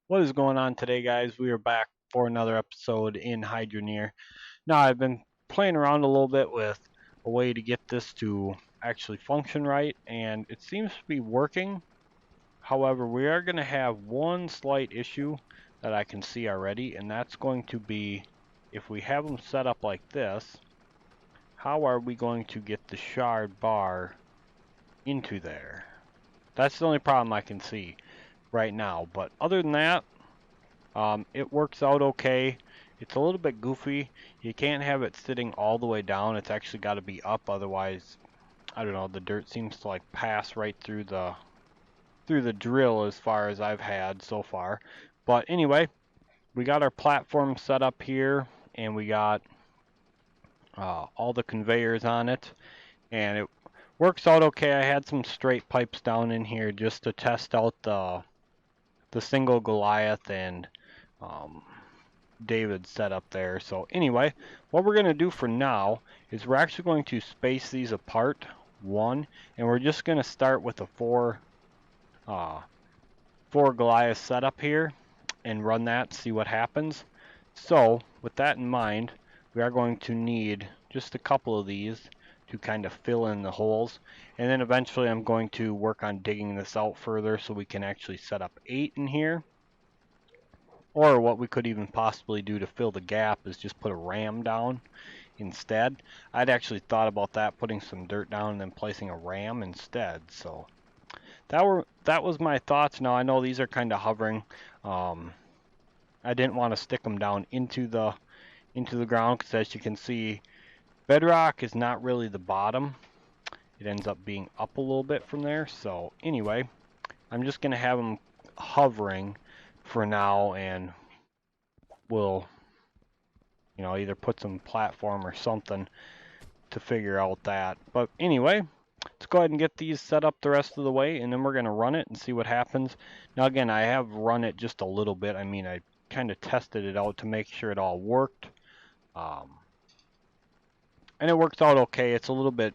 What is going on today, guys? We are back for another episode in Hydroneer. Now, I've been playing around a little bit with a way to get this to actually function right, and it seems to be working. However, we are going to have one slight issue that I can see already, and that's going to be if we have them set up like this, how are we going to get the shard bar into there? That's the only problem I can see right now, but other than that, it works out okay. It's a little bit goofy. You can't have it sitting all the way down. It's actually got to be up, otherwise, I don't know, the dirt seems to like pass right through the drill as far as I've had so far. But anyway, we got our platform set up here, and we got all the conveyors on it, and it works out okay. I had some straight pipes down in here just to test out the single Goliath and um, David set up there. So anyway, what we're going to do for now is we're actually going to space these apart one, and we're just going to start with a uh, four Goliath setup here and run that, see what happens. So with that in mind, we are going to need just a couple of these to kind of fill in the holes, and then eventually I'm going to work on digging this out further so we can actually set up 8 in here. Or what we could even possibly do to fill the gap is just put a ram down instead. I'd actually thought about that, putting some dirt down and then placing a ram instead. So that was my thoughts. Now I know these are kind of hovering. I didn't want to stick them down into the ground because, as you can see, bedrock is not really the bottom. It ends up being up a little bit from there. So anyway, I'm just gonna have them hovering for now, and we'll either put some platform or something to figure out that. But anyway, let's go ahead and get these set up the rest of the way, and then we're going to run it and see what happens. Now again, I have run it just a little bit. I mean, I kind of tested it out to make sure it all worked. And it works out okay. It's a little bit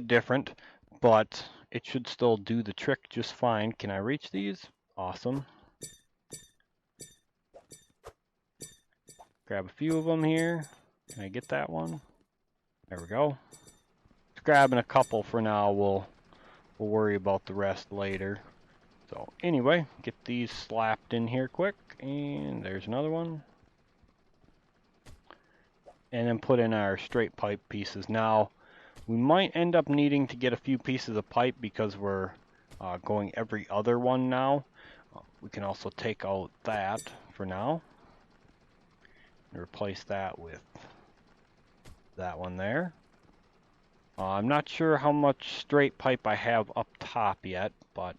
different, but it should still do the trick just fine. Can I reach these? Awesome. Grab a few of them here. Can I get that one? There we go. Just grabbing a couple for now. We'll worry about the rest later. So anyway, get these slapped in here quick, and there's another one. And then put in our straight pipe pieces. Now, we might end up needing to get a few pieces of pipe because we're going every other one now. We can also take out that for now and replace that with that one there. I'm not sure how much straight pipe I have up top yet, but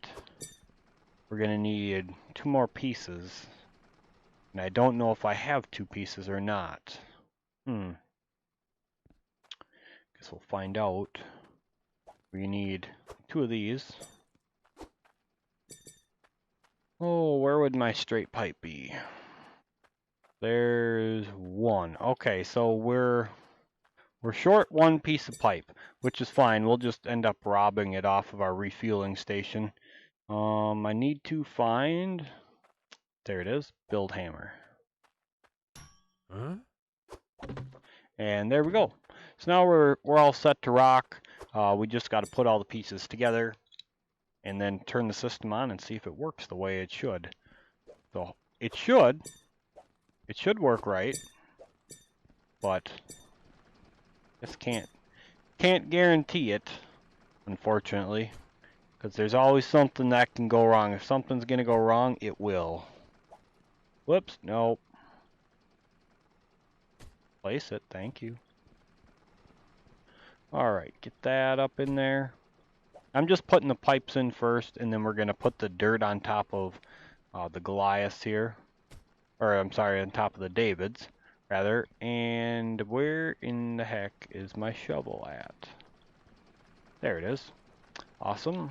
we're going to need 2 more pieces. And I don't know if I have 2 pieces or not. Guess we'll find out. We need 2 of these. Oh, where would my straight pipe be? There's 1. Okay, so we're short 1 piece of pipe, which is fine. We'll just end up robbing it off of our refueling station. I need to find... There it is. Build hammer. Huh? And there we go. So now we're all set to rock. We just got to put all the pieces together and then turn the system on and see if it works the way it should. So it should work right, but just can't guarantee it, unfortunately, because there's always something that can go wrong. If something's gonna go wrong, it will. Whoops, nope. Place it, thank you. Alright, get that up in there. I'm just putting the pipes in first, and then we're gonna put the dirt on top of the Goliaths here. Or, I'm sorry, on top of the Davids, rather. And where in the heck is my shovel at? There it is. Awesome.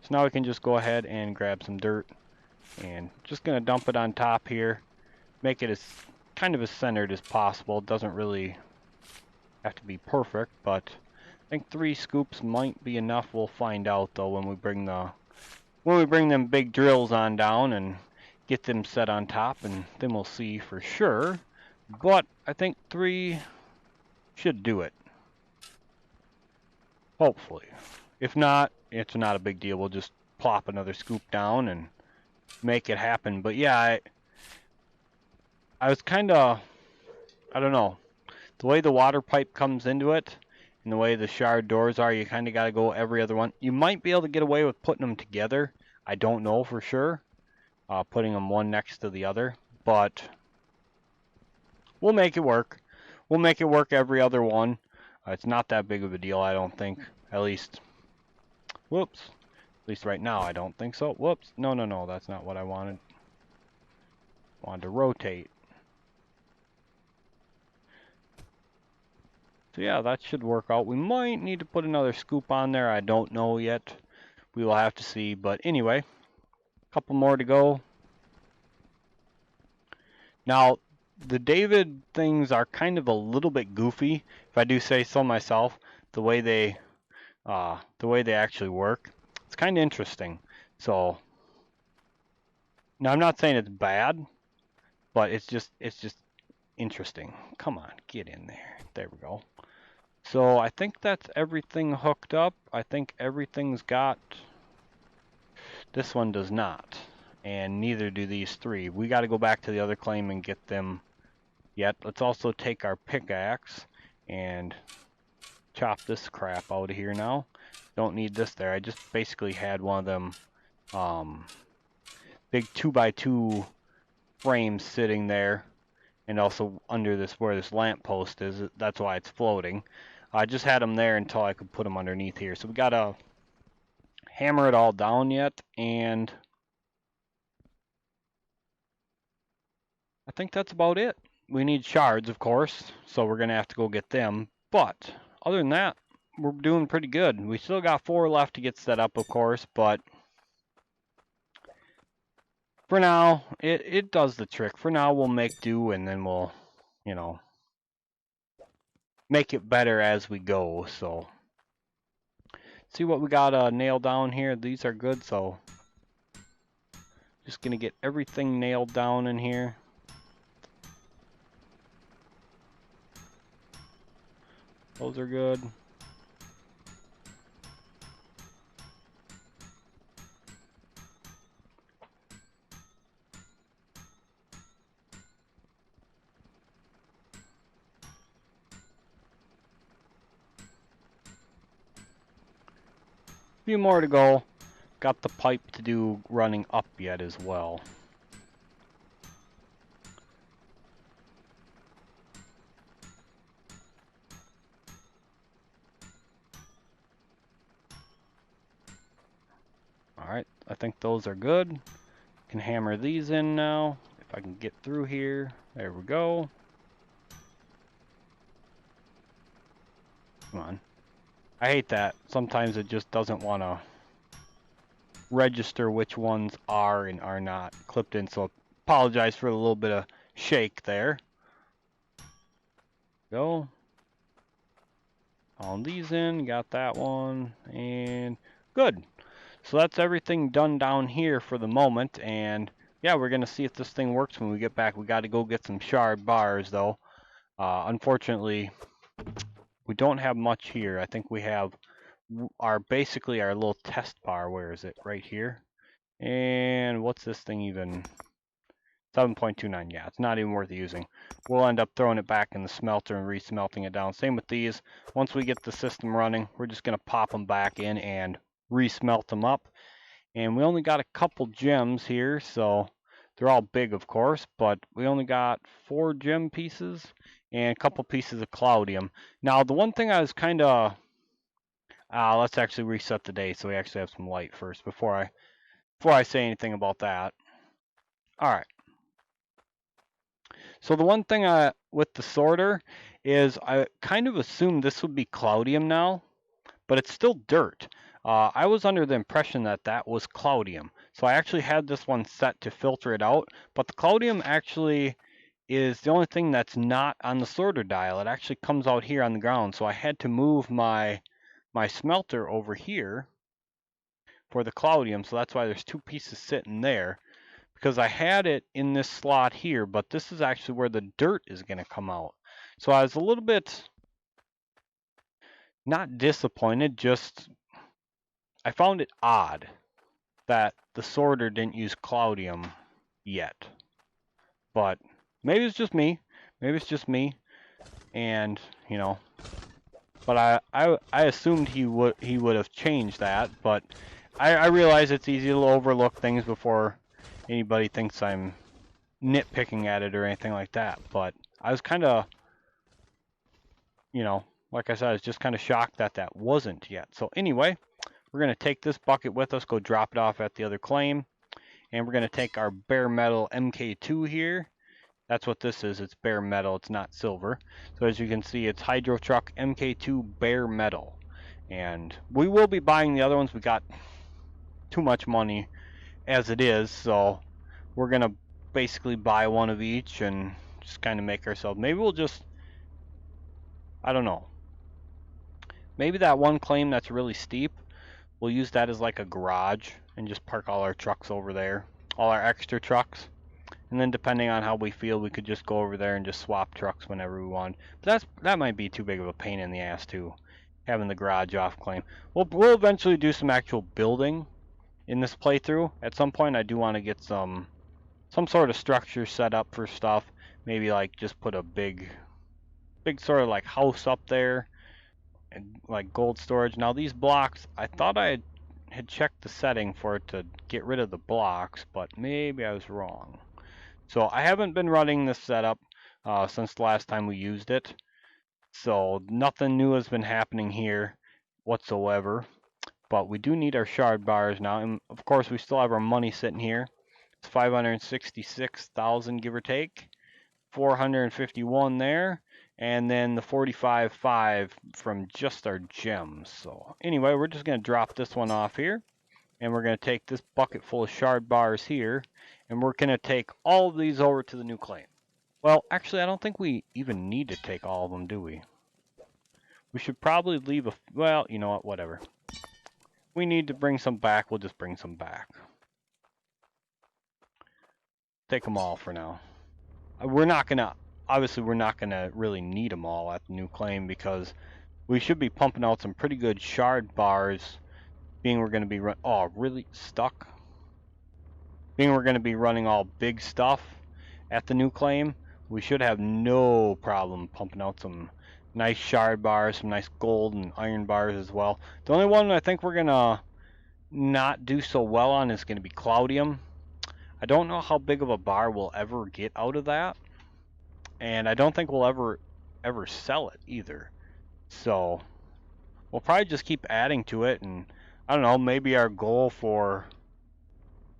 So now we can just go ahead and grab some dirt, and just gonna dump it on top here. Make it as kind of as centered as possible. It doesn't really have to be perfect, but I think 3 scoops might be enough. We'll find out though when we bring them big drills on down and get them set on top, and then we'll see for sure. But I think 3 should do it. Hopefully. If not, it's not a big deal. We'll just plop another scoop down and make it happen. But yeah, I was kind of, I don't know, the way the water pipe comes into it and the way the shard doors are, you kind of got to go every other one. You might be able to get away with putting them together. I don't know for sure, putting them one next to the other, but we'll make it work. We'll make it work every other one. It's not that big of a deal, I don't think. At least, whoops. At least right now, I don't think so. Whoops. No, that's not what I wanted. Wanted to rotate. So yeah, that should work out. We might need to put another scoop on there. I don't know yet. We will have to see. But anyway, a couple more to go. Now, the d.a.v.i.d things are kind of a little bit goofy, if I do say so myself. The way they actually work, it's kind of interesting. So now I'm not saying it's bad, but it's just interesting. Come on, get in there. There we go. So I think that's everything hooked up. I think everything's got. This one does not, and neither do these 3. We got to go back to the other claim and get them yet. Let's also take our pickaxe and chop this crap out of here now. Don't need this there. I just basically had one of them big 2x2 frames sitting there, and also under this where this lamp post is. That's why it's floating. I just had them there until I could put them underneath here. So we gotta hammer it all down yet, and I think that's about it. We need shards, of course, so we're gonna have to go get them. But other than that, we're doing pretty good. We still got 4 left to get set up, of course, but for now, it does the trick. For now, we'll make do, and then we'll, you know, make it better as we go. So see what we got nailed down here. These are good, so just gonna get everything nailed down in here. Those are good. A few more to go. Got the pipe to do running up yet as well. Alright, I think those are good. Can hammer these in now. If I can get through here. There we go. Come on. I hate that. Sometimes it just doesn't want to register which ones are and are not clipped in, so apologize for a little bit of shake there. Go. On these in, got that one, and good. So that's everything done down here for the moment, and yeah, we're gonna see if this thing works when we get back. We got to go get some shard bars though. Unfortunately, we don't have much here. I think we have basically our little test bar. Where is it? Right here. And what's this thing even? 7.29. Yeah, it's not even worth using. We'll end up throwing it back in the smelter and re-smelting it down. Same with these. Once we get the system running, we're just going to pop them back in and re-smelt them up. And we only got a couple gems here, so they're all big, of course, but we only got 4 gem pieces and a couple pieces of cloudium. Now, the one thing I was kind of... let's actually reset the day so we actually have some light first before I say anything about that. All right. So the one thing with the sorter is I kind of assumed this would be cloudium now, but it's still dirt. I was under the impression that that was cloudium. So I actually had this one set to filter it out, but the cloudium actually is the only thing that's not on the sorter dial. It actually comes out here on the ground. So I had to move my smelter over here for the cloudium. So that's why there's 2 pieces sitting there. because I had it in this slot here, but this is actually where the dirt is going to come out. So I was a little bit not disappointed, just I found it odd that the sorter didn't use Cloudium yet. But maybe it's just me. Maybe it's just me. And, you know, but I assumed he would have changed that, but I realize it's easy to overlook things before anybody thinks I'm nitpicking at it or anything like that. But I was kind of, you know, like I said, I was just kind of shocked that that wasn't yet. So anyway, we're going to take this bucket with us, go drop it off at the other claim, and we're going to take our bare metal MK2 here. That's what this is. It's bare metal. It's not silver. So as you can see, it's Hydro Truck MK2 bare metal. And we will be buying the other ones. We got too much money as it is, so we're going to basically buy one of each and just kind of make ourselves. Maybe we'll just, I don't know. Maybe that one claim that's really steep, we'll use that as like a garage and just park all our trucks over there. All our extra trucks. And then depending on how we feel, we could just go over there and just swap trucks whenever we want. But that might be too big of a pain in the ass too, having the garage off claim. We'll eventually do some actual building in this playthrough. At some point, I do want to get some sort of structure set up for stuff. Maybe like just put a big sort of like house up there and like gold storage. Now these blocks, I thought I had checked the setting for it to get rid of the blocks, but maybe I was wrong. So I haven't been running this setup since the last time we used it. So nothing new has been happening here whatsoever. But we do need our shard bars now. And of course, we still have our money sitting here. It's 566,000 give or take. 451 there. And then the 45.5 from just our gems. So anyway, we're just going to drop this one off here. And we're going to take this bucket full of shard bars here. And we're going to take all of these over to the new claim. Well, actually, I don't think we even need to take all of them, do we? We should probably leave a... Well, you know what? Whatever. We need to bring some back. We'll just bring some back. Take them all for now. We're not going to... Obviously, we're not going to really need them all at the new claim because we should be pumping out some pretty good shard bars, being we're going to be... Oh, really? Stuck? Being we're going to be running all big stuff at the new claim, we should have no problem pumping out some nice shard bars, some nice gold and iron bars as well. The only one I think we're going to not do so well on is going to be Cloudium. I don't know how big of a bar we'll ever get out of that. And I don't think we'll ever sell it either. So we'll probably just keep adding to it, and I don't know, maybe our goal for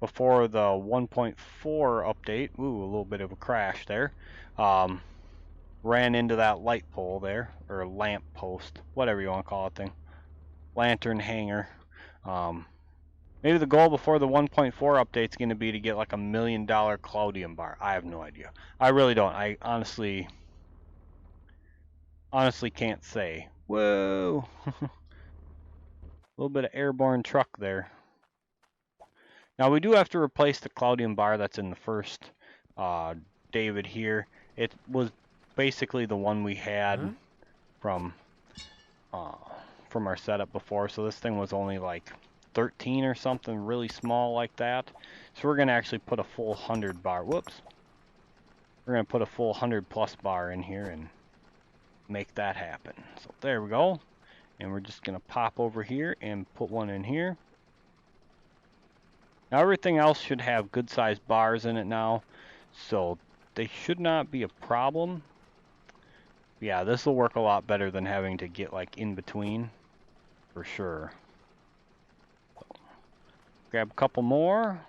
before the 1.4 update, ooh, a little bit of a crash there, ran into that light pole there, or lamp post, whatever you want to call it thing, lantern hanger. Maybe the goal before the 1.4 update is going to be to get like $1 million Cloudium bar. I have no idea. I really don't. I honestly can't say. Whoa. A little bit of airborne truck there. Now we do have to replace the Cloudium bar that's in the first David here. It was basically the one we had from our setup before. So this thing was only like 13 or something, really small like that. So we're gonna actually put a full 100 bar. Whoops. We're gonna put a full 100 plus bar in here and make that happen. So there we go. And we're just gonna pop over here and put one in here. Now everything else should have good sized bars in it now, so they should not be a problem. Yeah, this will work a lot better than having to get like in between, for sure. So, grab a couple more,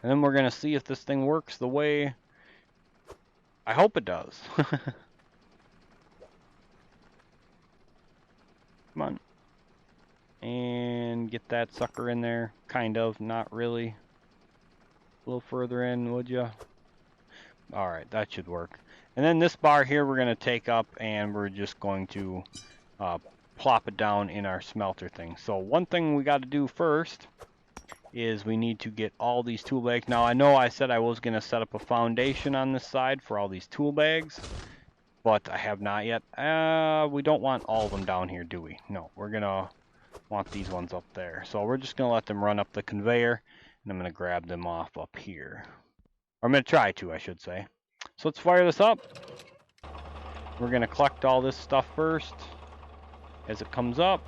and then we're gonna see if this thing works the way I hope it does. Come on. And get that sucker in there. Kind of, not really. A little further in, would you? Alright, that should work. And then this bar here we're going to take up and we're just going to plop it down in our smelter thing. So one thing we got to do first is we need to get all these tool bags. Now I know I said I was going to set up a foundation on this side for all these tool bags, but I have not yet. We don't want all of them down here, do we? No, we're going to want these ones up there. So we're just going to let them run up the conveyor, and I'm going to grab them off up here. Or I'm going to try to, I should say. So let's fire this up. We're going to collect all this stuff first as it comes up.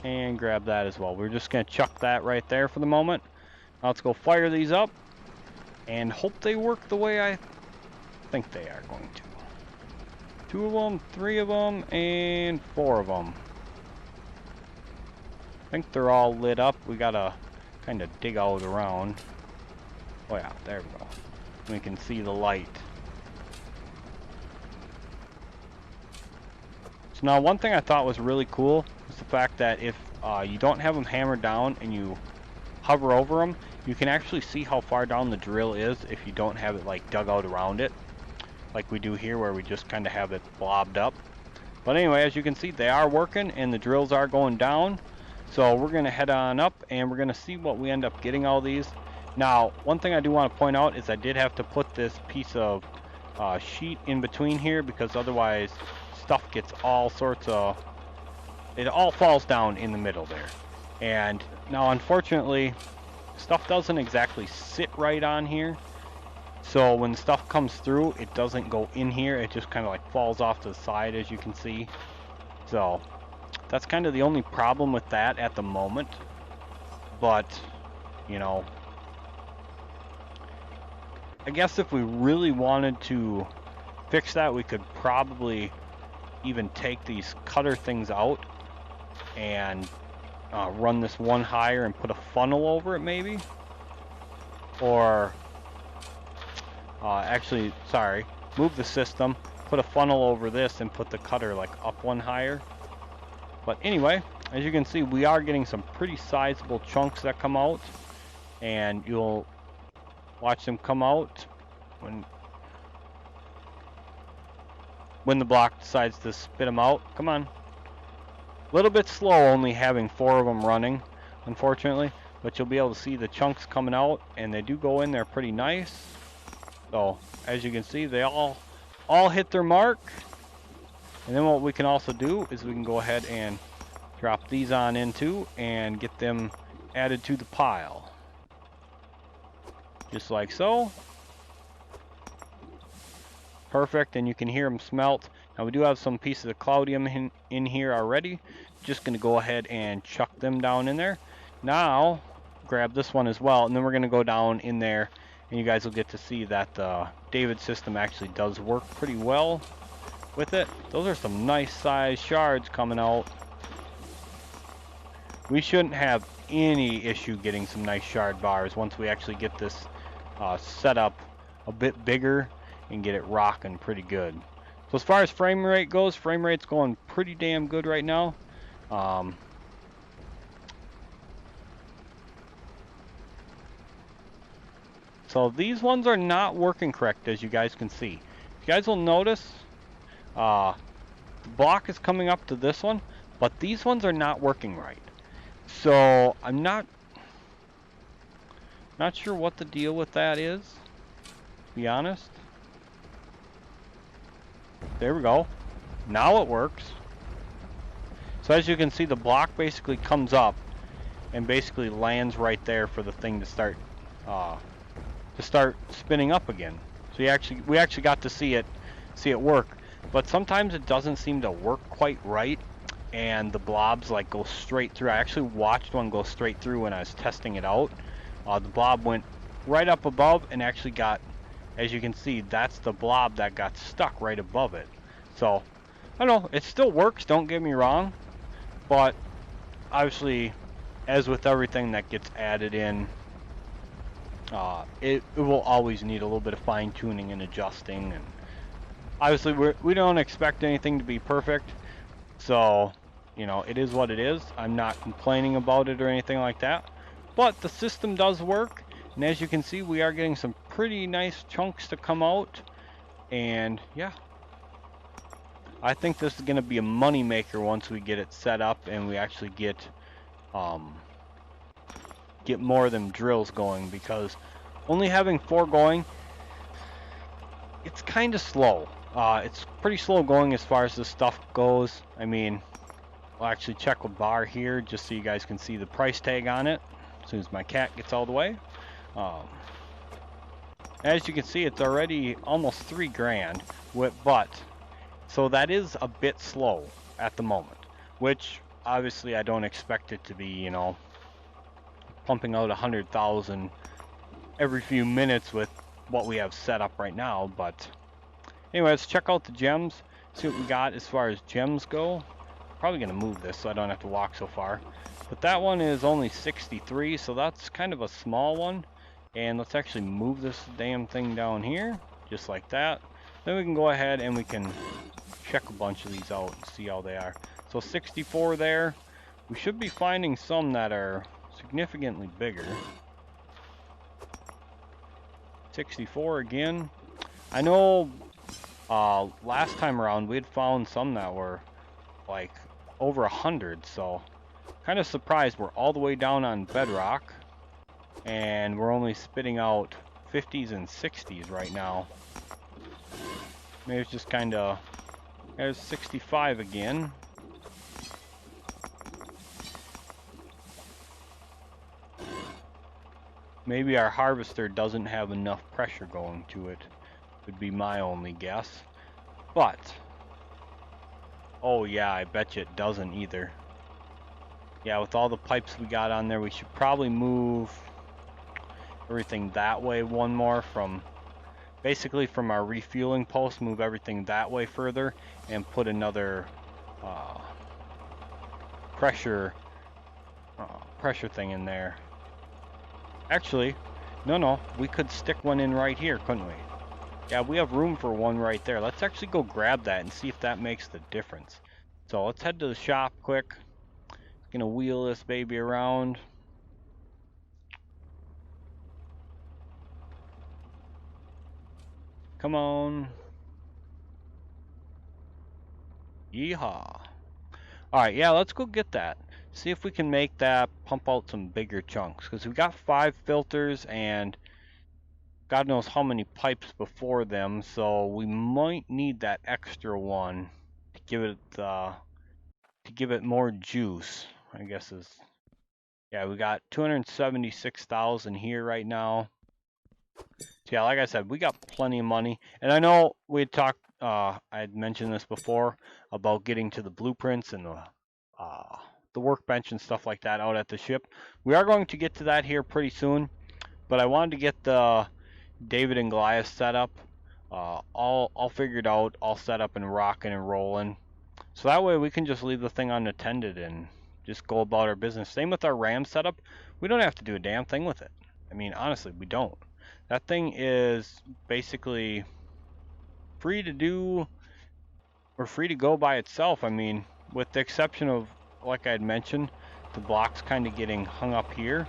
And grab that as well. We're just going to chuck that right there for the moment. Now let's go fire these up and hope they work the way I think they are going to. 2 of them, 3 of them, and 4 of them. I think they're all lit up. We gotta kind of dig out around. Oh yeah, there we go. We can see the light. So now one thing I thought was really cool is the fact that if you don't have them hammered down and you hover over them, you can actually see how far down the drill is if you don't have it like dug out around it, like we do here where we just kind of have it blobbed up. But anyway, as you can see, they are working and the drills are going down. So we're going to head on up and we're going to see what we end up getting all these. Now, one thing I do want to point out is I did have to put this piece of sheet in between here because otherwise stuff gets all sorts of, it all falls down in the middle there. And now unfortunately, stuff doesn't exactly sit right on here. So when stuff comes through, it doesn't go in here. It just kind of like falls off to the side, as you can see. So that's kind of the only problem with that at the moment. But, you know, I guess if we really wanted to fix that, we could probably even take these cutter things out and run this one higher and put a funnel over it maybe. Or actually, sorry, move the system, put a funnel over this and put the cutter like up one higher. But anyway, as you can see, we are getting some pretty sizable chunks that come out, and you'll watch them come out when the block decides to spit them out. Come on. A little bit slow only having 4 of them running, unfortunately, but you'll be able to see the chunks coming out, and they do go in there pretty nice. So as you can see, they all hit their mark. And then what we can also do is we can go ahead and drop these on into and get them added to the pile. Just like so. Perfect, and you can hear them smelt. Now we do have some pieces of cloudium in here already. Just going to go ahead and chuck them down in there. Now, grab this one as well, and then we're going to go down in there, and you guys will get to see that the d.a.v.i.d system actually does work pretty well with it. Those are some nice size shards coming out. We shouldn't have any issue getting some nice shard bars once we actually get this set up a bit bigger and get it rocking pretty good. So as far as frame rate goes, frame rate's going pretty damn good right now. So these ones are not working correct, as you guys can see. You guys will notice the block is coming up to this one, but these ones are not working right. So I'm not sure what the deal with that is, to be honest. There we go. Now it works. So as you can see, the block basically comes up and basically lands right there for the thing to start spinning up again. So we actually got to see it work. But sometimes it doesn't seem to work quite right, and the blobs like go straight through. I actually watched one go straight through when I was testing it out. The blob went right up above and actually got, as you can see, that's the blob that got stuck right above it. So I don't know, it still works, don't get me wrong, but obviously, as with everything that gets added in, it will always need a little bit of fine-tuning and adjusting, and obviously we don't expect anything to be perfect, so you know, it is what it is. I'm not complaining about it or anything like that, but the system does work, and as you can see, we are getting some pretty nice chunks to come out, And yeah, I think this is going to be a money maker once we get it set up and we actually get more of them drills going, because only having 4 going, it's kind of slow. It's pretty slow going as far as this stuff goes. I mean, I'll actually check a bar here just so you guys can see the price tag on it as soon as my cat gets all the way. As you can see, it's already almost 3 grand, but so that is a bit slow at the moment, which obviously I don't expect it to be, you know, pumping out 100,000 every few minutes with what we have set up right now. But anyway, let's check out the gems, see what we got as far as gems go. Probably gonna move this so I don't have to walk so far, but that one is only 63, so that's kind of a small one. And let's actually move this damn thing down here just like that. Then we can go ahead and we can check a bunch of these out and see how they are. So 64 there. We should be finding some that are significantly bigger. 64 again. I know last time around we had found some that were like over 100, so kind of surprised we're all the way down on bedrock and we're only spitting out 50s and 60s right now. Maybe it's just kind of, there's 65 again. Maybe our harvester doesn't have enough pressure going to it, would be my only guess. But oh yeah, I bet you it doesn't either. Yeah, with all the pipes we got on there, we should probably move everything that way one more, from basically from our refueling post, move everything that way further and put another pressure thing in there. Actually, no, we could stick one in right here, couldn't we? Yeah, we have room for one right there. Let's actually go grab that and see if that makes the difference. So let's head to the shop quick. Gonna wheel this baby around. Come on. Yeehaw. Alright, yeah, let's go get that. See if we can make that pump out some bigger chunks. Because we got 5 filters and God knows how many pipes before them. So we might need that extra one to give it more juice, I guess is. Yeah, we got 276,000 here right now. So yeah, like I said, we got plenty of money. And I know we had talked, I had mentioned this before about getting to the blueprints and the workbench and stuff like that out at the ship. We are going to get to that here pretty soon, but I wanted to get the David and Goliath set up, all figured out, all set up and rocking and rolling. So that way we can just leave the thing unattended and just go about our business. Same with our RAM setup. We don't have to do a damn thing with it. I mean, honestly, we don't. That thing is basically free to do, or free to go by itself. I mean, with the exception of, like I had mentioned, the blocks kind of getting hung up here,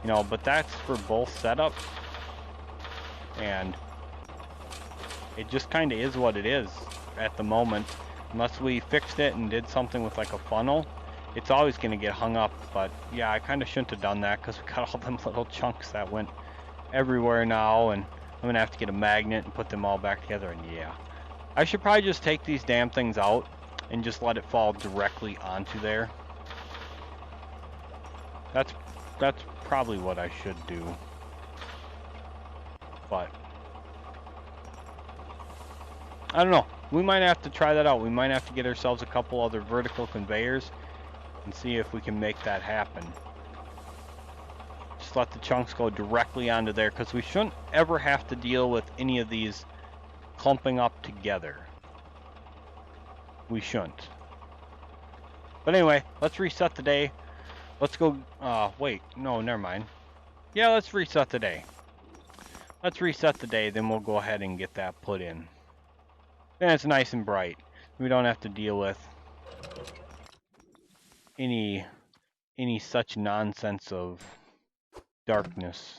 you know, but that's for both setups, and it just kind of is what it is at the moment. Unless we fixed it and did something with like a funnel, it's always going to get hung up. But yeah, I kind of shouldn't have done that because we got all them little chunks that went everywhere now, and I'm going to have to get a magnet and put them all back together. And yeah, I should probably just take these damn things out and just let it fall directly onto there. That's probably what I should do. But I don't know. We might have to try that out. We might have to get ourselves a couple other vertical conveyors and see if we can make that happen. Just let the chunks go directly onto there, because we shouldn't ever have to deal with any of these clumping up together. We shouldn't. But anyway, let's reset the day. Let's go, wait, no, never mind. Yeah, let's reset the day. Let's reset the day, then we'll go ahead and get that put in. Then it's nice and bright. We don't have to deal with any such nonsense of darkness.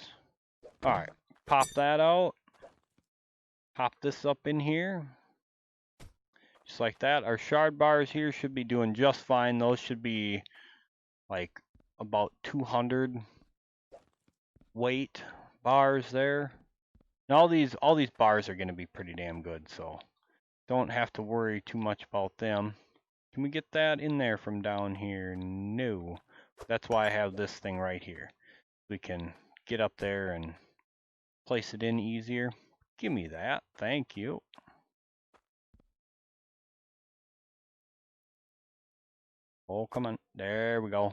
Alright, pop that out. Pop this up in here. Just like that. Our shard bars here should be doing just fine. Those should be like about 200 weight bars there. And all these bars are going to be pretty damn good, so don't have to worry too much about them. Can we get that in there from down here? No. That's why I have this thing right here. We can get up there and place it in easier. Give me that. Thank you. Oh, come on. There we go.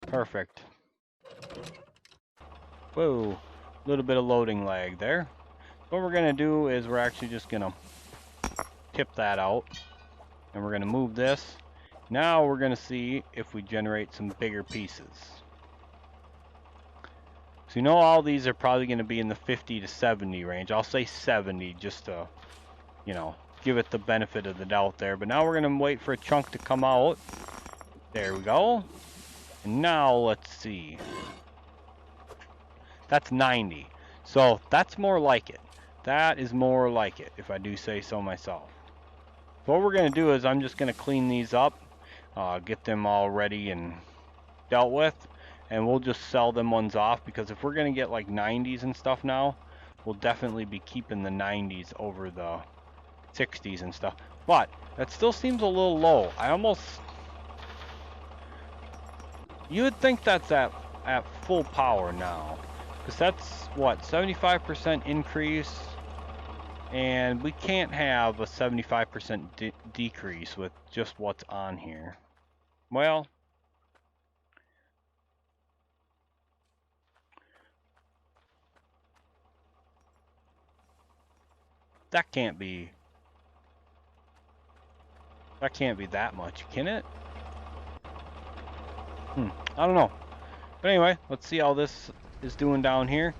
Perfect. Whoa. A little bit of loading lag there. What we're going to do is we're actually just going to tip that out. And we're going to move this. Now we're going to see if we generate some bigger pieces. So you know all these are probably going to be in the 50 to 70 range. I'll say 70 just to, you know, give it the benefit of the doubt there. But now we're going to wait for a chunk to come out. There we go. And now let's see. That's 90. So that's more like it. That is more like it, if I do say so myself. So what we're going to do is I'm just going to clean these up. Get them all ready and dealt with. And we'll just sell them ones off, because if we're going to get like 90s and stuff now, we'll definitely be keeping the 90s over the 60s and stuff. But that still seems a little low. You would think that's at full power now, because that's what, 75% increase, and we can't have a 75% decrease with just what's on here. Well, that can't be that much, can it? I don't know. But anyway, let's see how this is doing down here.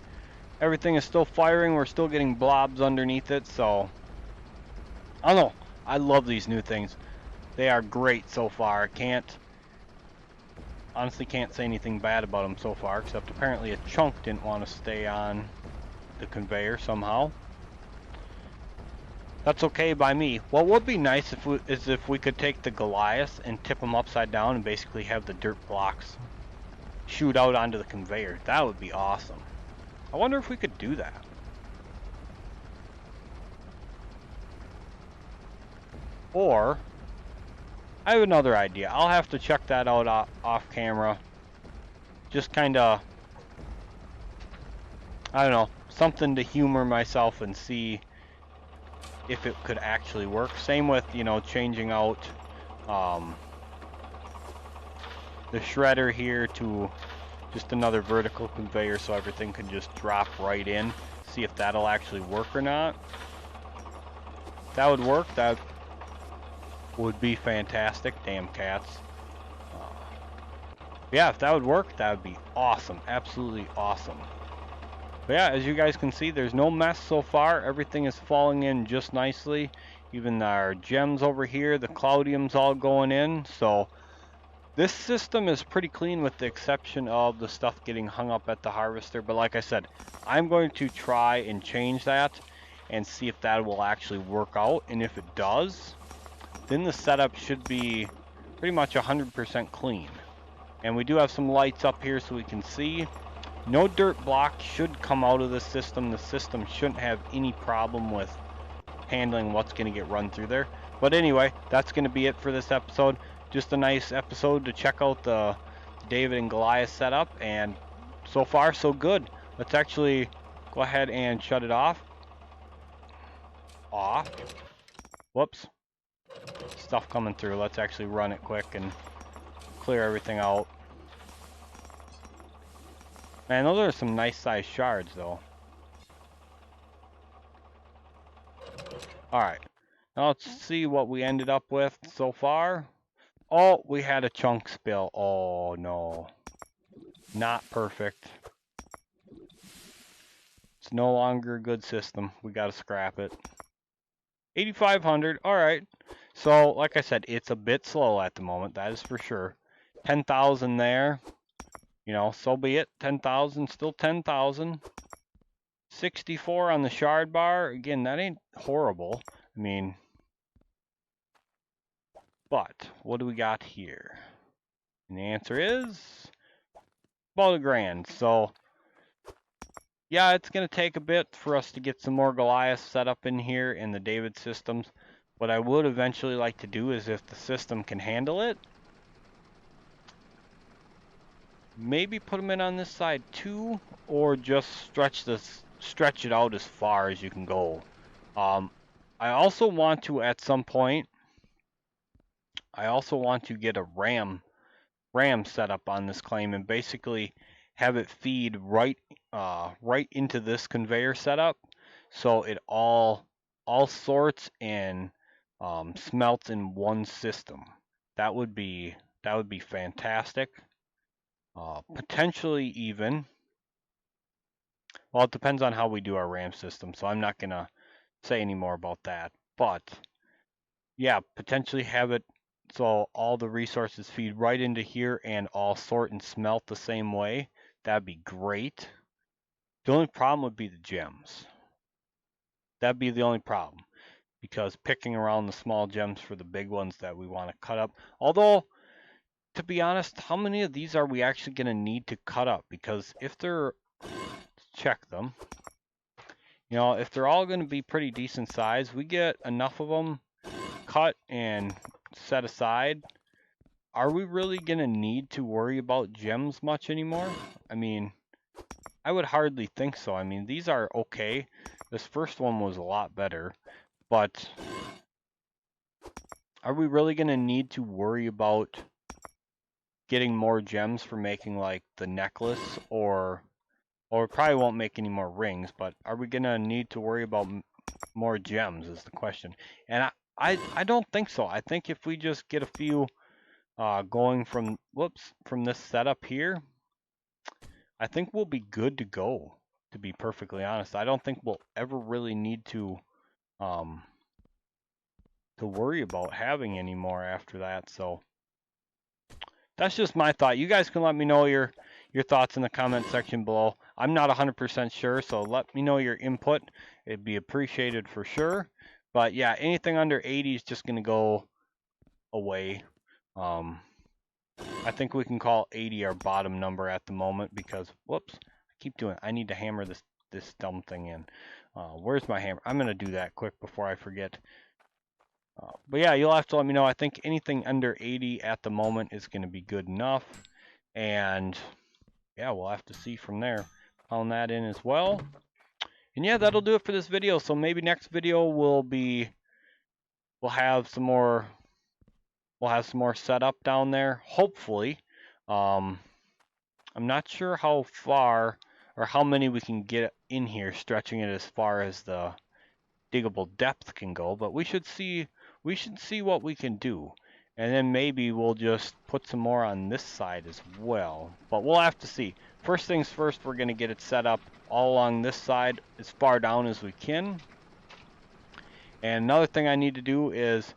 Everything is still firing. We're still getting blobs underneath it, so I don't know. I love these new things. They are great so far. Honestly can't say anything bad about them so far, except apparently a chunk didn't want to stay on the conveyor somehow. That's okay by me. What would be nice is if we could take the Goliath and tip them upside down and basically have the dirt blocks shoot out onto the conveyor. That would be awesome. I wonder if we could do that. Or, I have another idea. I'll have to check that out off camera. Just kind of, I don't know, something to humor myself and see if it could actually work. Same with, you know, changing out the shredder here to just another vertical conveyor so everything can just drop right in. See if that'll actually work or not. If that would work, that would be fantastic. Damn cats. Yeah, if that would work, that would be awesome. Absolutely awesome. But yeah, as you guys can see, there's no mess so far. Everything is falling in just nicely. Even our gems over here, the cloudium's all going in. So this system is pretty clean with the exception of the stuff getting hung up at the harvester. But like I said, I'm going to try and change that and see if that will actually work out. And if it does, then the setup should be pretty much 100% clean. And we do have some lights up here so we can see. No dirt block should come out of the system. The system shouldn't have any problem with handling what's going to get run through there. But anyway, that's going to be it for this episode. Just a nice episode to check out the David and Goliath setup, and so far so good. Let's actually go ahead and shut it off. Whoops. Stuff coming through. Let's actually run it quick and clear everything out. Man, those are some nice sized shards though. Alright. Now let's see what we ended up with so far. Oh, we had a chunk spill. Oh no. Not perfect. It's no longer a good system. We gotta scrap it. 8,500. Alright. So, like I said, it's a bit slow at the moment. That is for sure. 10,000 there. You know, so be it. 10,000, still 10,000. 64 on the shard bar. Again, that ain't horrible. I mean, but what do we got here? And the answer is about $1,000. So yeah, it's going to take a bit for us to get some more Goliath set up in here in the d.a.v.i.d systems. What I would eventually like to do is, if the system can handle it, maybe put them in on this side too, or just stretch it out as far as you can go. I also want to, at some point, get a ram set up on this claim and basically have it feed right into this conveyor setup, so it all sorts and smelts in one system. That would be fantastic. Potentially even, well, it depends on how we do our RAM system, so I'm not gonna say any more about that. But yeah, potentially have it so all the resources feed right into here and all sort and smelt the same way. That'd be great. The only problem would be the gems. That'd be the only problem, because picking around the small gems for the big ones that we want to cut up. Although, to be honest, how many of these are we actually going to need to cut up? Because if they're, check them, you know, if they're all going to be pretty decent size, we get enough of them cut and set aside, are we really going to need to worry about gems much anymore? I mean, I would hardly think so. I mean, these are okay. This first one was a lot better, but are we really going to need to worry about getting more gems for making like the necklace, or we probably won't make any more rings, but are we going to need to worry about more gems is the question. And I don't think so. I think if we just get a few going from this setup here, I think we'll be good to go, to be perfectly honest. I don't think we'll ever really need to worry about having any more after that. So that's just my thought. You guys can let me know your thoughts in the comment section below. I'm not 100% sure, so let me know your input. It'd be appreciated for sure. But yeah, anything under 80 is just going to go away. I think we can call 80 our bottom number at the moment, because, whoops, I keep doing it. I need to hammer this dumb thing in. Where's my hammer? I'm going to do that quick before I forget. But yeah, you'll have to let me know. I think anything under 80 at the moment is going to be good enough. And yeah, we'll have to see from there. Pound that in as well. And yeah, that'll do it for this video. So maybe next video we'll have some more setup down there, hopefully. I'm not sure how far or how many we can get in here, stretching it as far as the diggable depth can go, but we should see what we can do. And then maybe we'll just put some more on this side as well, but we'll have to see. First things first, we're going to get it set up all along this side as far down as we can. And another thing I need to do is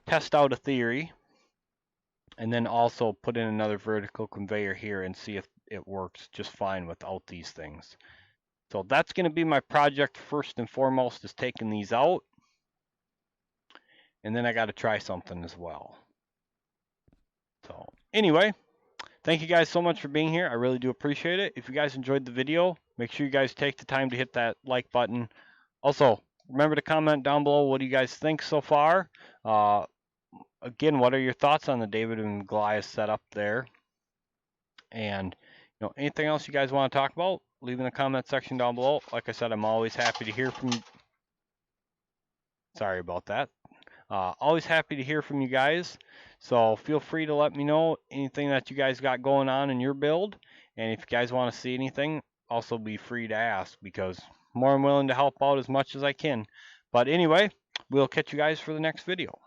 test out a theory, and then also put in another vertical conveyor here and see if it works just fine without these things. So that's going to be my project first and foremost, is taking these out. And then I got to try something as well. So anyway, thank you guys so much for being here. I really do appreciate it. If you guys enjoyed the video, make sure you guys take the time to hit that like button. Also, remember to comment down below, what do you guys think so far? Again, what are your thoughts on the d.a.v.i.d and Goliath setup there? And anything else you guys want to talk about, leave in the comment section down below. Like I said, I'm always happy to hear from you. Sorry about that. Always happy to hear from you guys. So feel free to let me know anything that you guys got going on in your build. And if you guys want to see anything, also be free to ask, because I'm more than willing to help out as much as I can. But anyway, we'll catch you guys for the next video.